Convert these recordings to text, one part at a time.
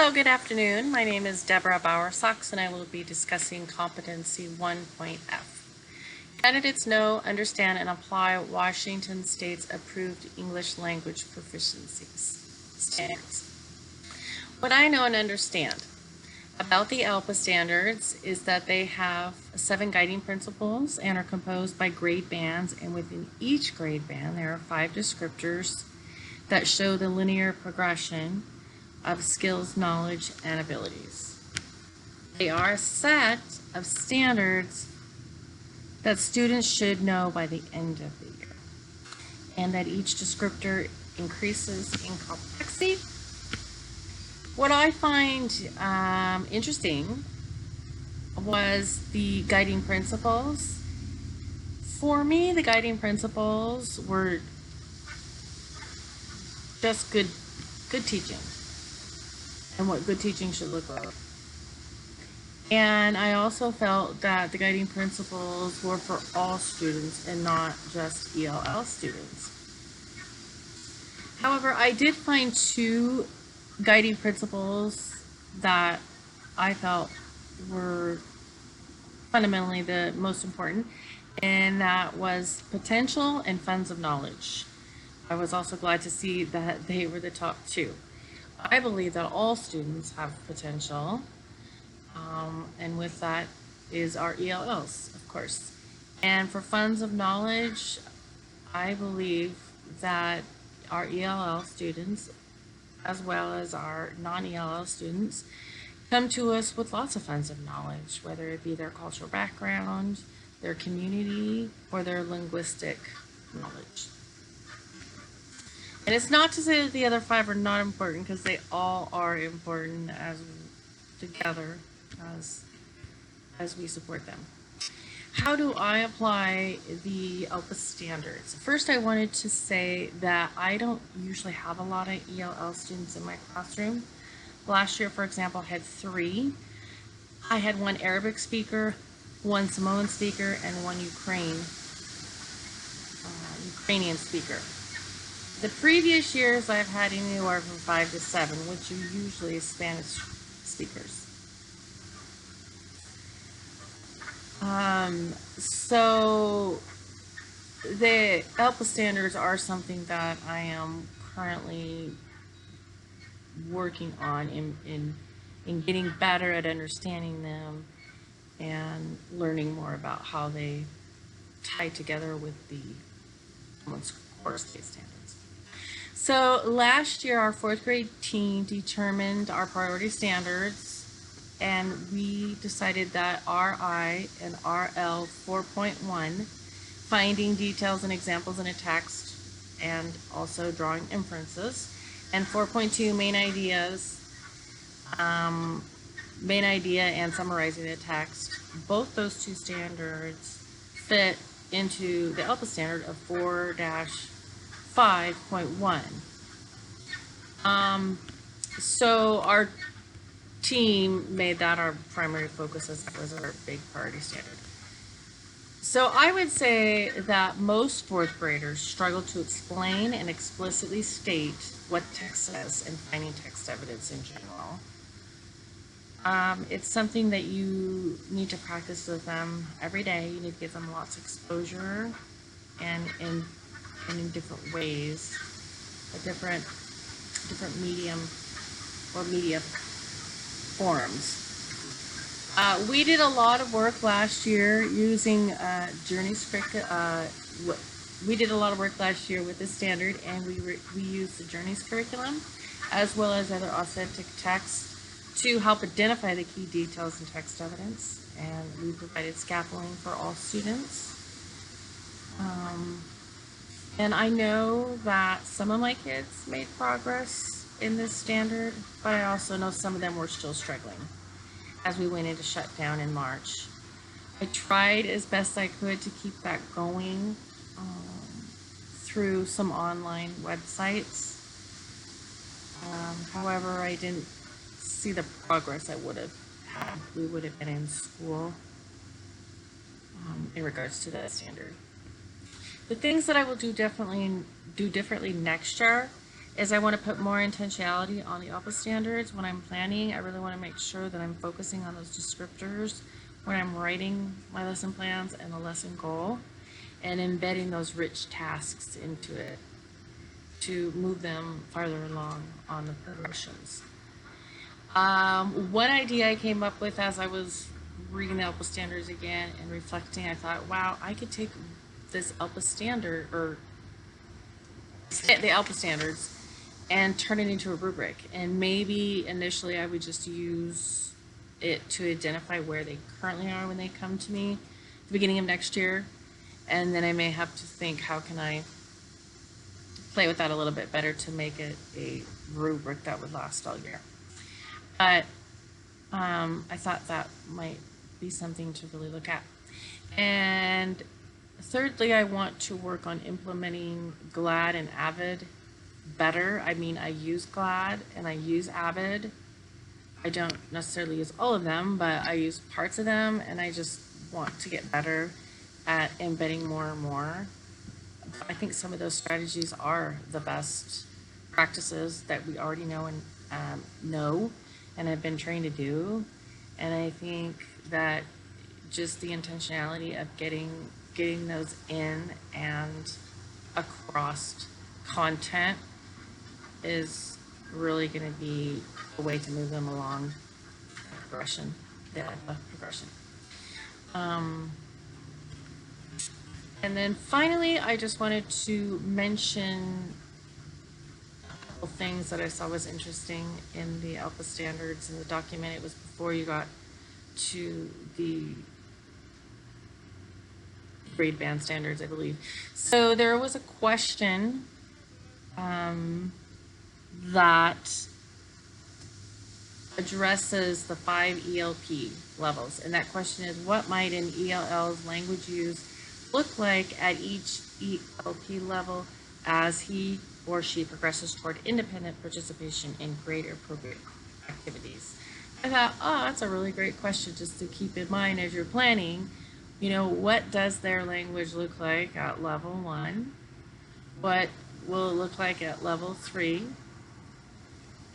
Hello, good afternoon. My name is Deborah Bowersox, and I will be discussing Competency 1.f. Candidates know, understand, and apply Washington State's approved English language proficiencies standards. What I know and understand about the ELPA standards is that they have 7 guiding principles and are composed by grade bands, and within each grade band there are 5 descriptors that show the linear progression of skills, knowledge, and abilities. They are a set of standards that students should know by the end of the year, and that each descriptor increases in complexity. What I find interesting was the guiding principles. For me, the guiding principles were just good teaching and what good teaching should look like. And I also felt that the guiding principles were for all students and not just ELL students. However, I did find 2 guiding principles that I felt were fundamentally the most important, and that was potential and funds of knowledge. I was also glad to see that they were the top 2. I believe that all students have potential, and with that is our ELLs, of course. And for funds of knowledge, I believe that our ELL students, as well as our non-ELL students, come to us with lots of funds of knowledge, whether it be their cultural background, their community, or their linguistic knowledge. And it's not to say that the other 5 are not important, because they all are important as together as we support them. How do I apply the ELPA standards? First, I wanted to say that I don't usually have a lot of ELL students in my classroom. Last year, for example, I had 3. I had 1 Arabic speaker, 1 Samoan speaker, and 1 Ukrainian speaker. The previous years, I've had anywhere from 5 to 7, which are usually Spanish speakers. So the ELPA standards are something that I am currently working on in getting better at understanding them and learning more about how they tie together with the core state standards. So last year, our 4th grade team determined our priority standards, and we decided that RI and RL 4.1, finding details and examples in a text and also drawing inferences, and 4.2, main idea and summarizing the text. Both those 2 standards fit into the ELPA standard of 4-5.1. So our team made that our primary focus, as that was our big priority standard. So I would say that most 4th graders struggle to explain and explicitly state what text says and finding text evidence in general. It's something that you need to practice with them every day. You need to give them lots of exposure and in different ways, a different medium or media forms. We did a lot of work last year using Journey's curriculum. We did a lot of work last year with this standard, and we used the Journey's curriculum as well as other authentic texts to help identify the key details in text evidence, and we provided scaffolding for all students. And I know that some of my kids made progress in this standard, but I also know some of them were still struggling as we went into shutdown in March. I tried as best I could to keep that going through some online websites. However, I didn't see the progress I would have had. We would have been in school in regards to that standard. The things that I will do differently next year is I want to put more intentionality on the ALPA standards when I'm planning. I really want to make sure that I'm focusing on those descriptors when I'm writing my lesson plans and the lesson goal, and embedding those rich tasks into it to move them farther along on the progressions. One idea I came up with as I was reading the ALPA standards again and reflecting, I thought, wow, I could take this ALPA standard, or the ALPA standards, and turn it into a rubric. And maybe initially I would just use it to identify where they currently are when they come to me at the beginning of next year. And then I may have to think, how can I play with that a little bit better to make it a rubric that would last all year. But I thought that might be something to really look at. And thirdly, I want to work on implementing GLAD and AVID better. I mean, I use GLAD and I use AVID. I don't necessarily use all of them, but I use parts of them, and I just want to get better at embedding more and more. I think some of those strategies are the best practices that we already know and have been trained to do. And I think that just the intentionality of getting those in and across content is really going to be a way to move them along progression, the progression. And then finally, I just wanted to mention a couple things that I saw was interesting in the ALPA standards in the document. It was before you got to the grade band standards, I believe. So there was a question that addresses the 5 ELP levels. And that question is, what might an ELL's language use look like at each ELP level as he or she progresses toward independent participation in grade appropriate activities? I thought, oh, that's a really great question just to keep in mind as you're planning. You know, what does their language look like at level 1? What will it look like at level 3?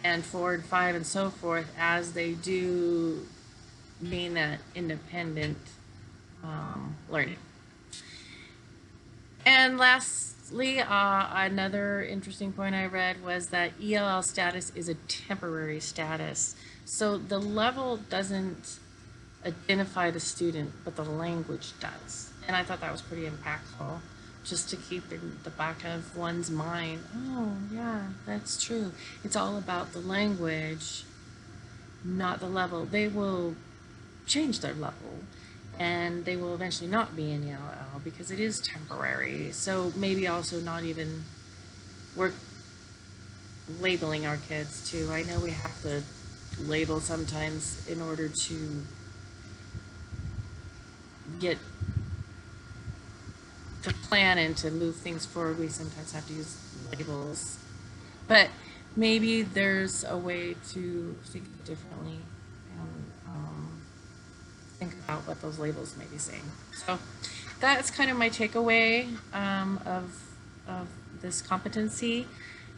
And 4 and 5 and so forth as they do gain that independent learning. And lastly, another interesting point I read was that ELL status is a temporary status. So the level doesn't identify the student, but the language does. And I thought that was pretty impactful, just to keep in the back of one's mind. Oh, yeah, that's true. It's all about the language, not the level. They will change their level, and they will eventually not be in ELL because it is temporary. So maybe also not even work labeling our kids too. I know we have to label sometimes in order to get to plan and to move things forward. We sometimes have to use labels, but maybe there's a way to think differently and think about what those labels may be saying. So that's kind of my takeaway of this competency.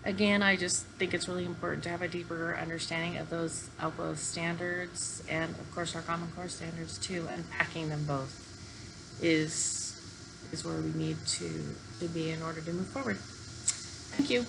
Again, I just think it's really important to have a deeper understanding of those ALPA standards and, of course, our Common Core standards too. Unpacking them both is where we need to be in order to move forward. Thank you.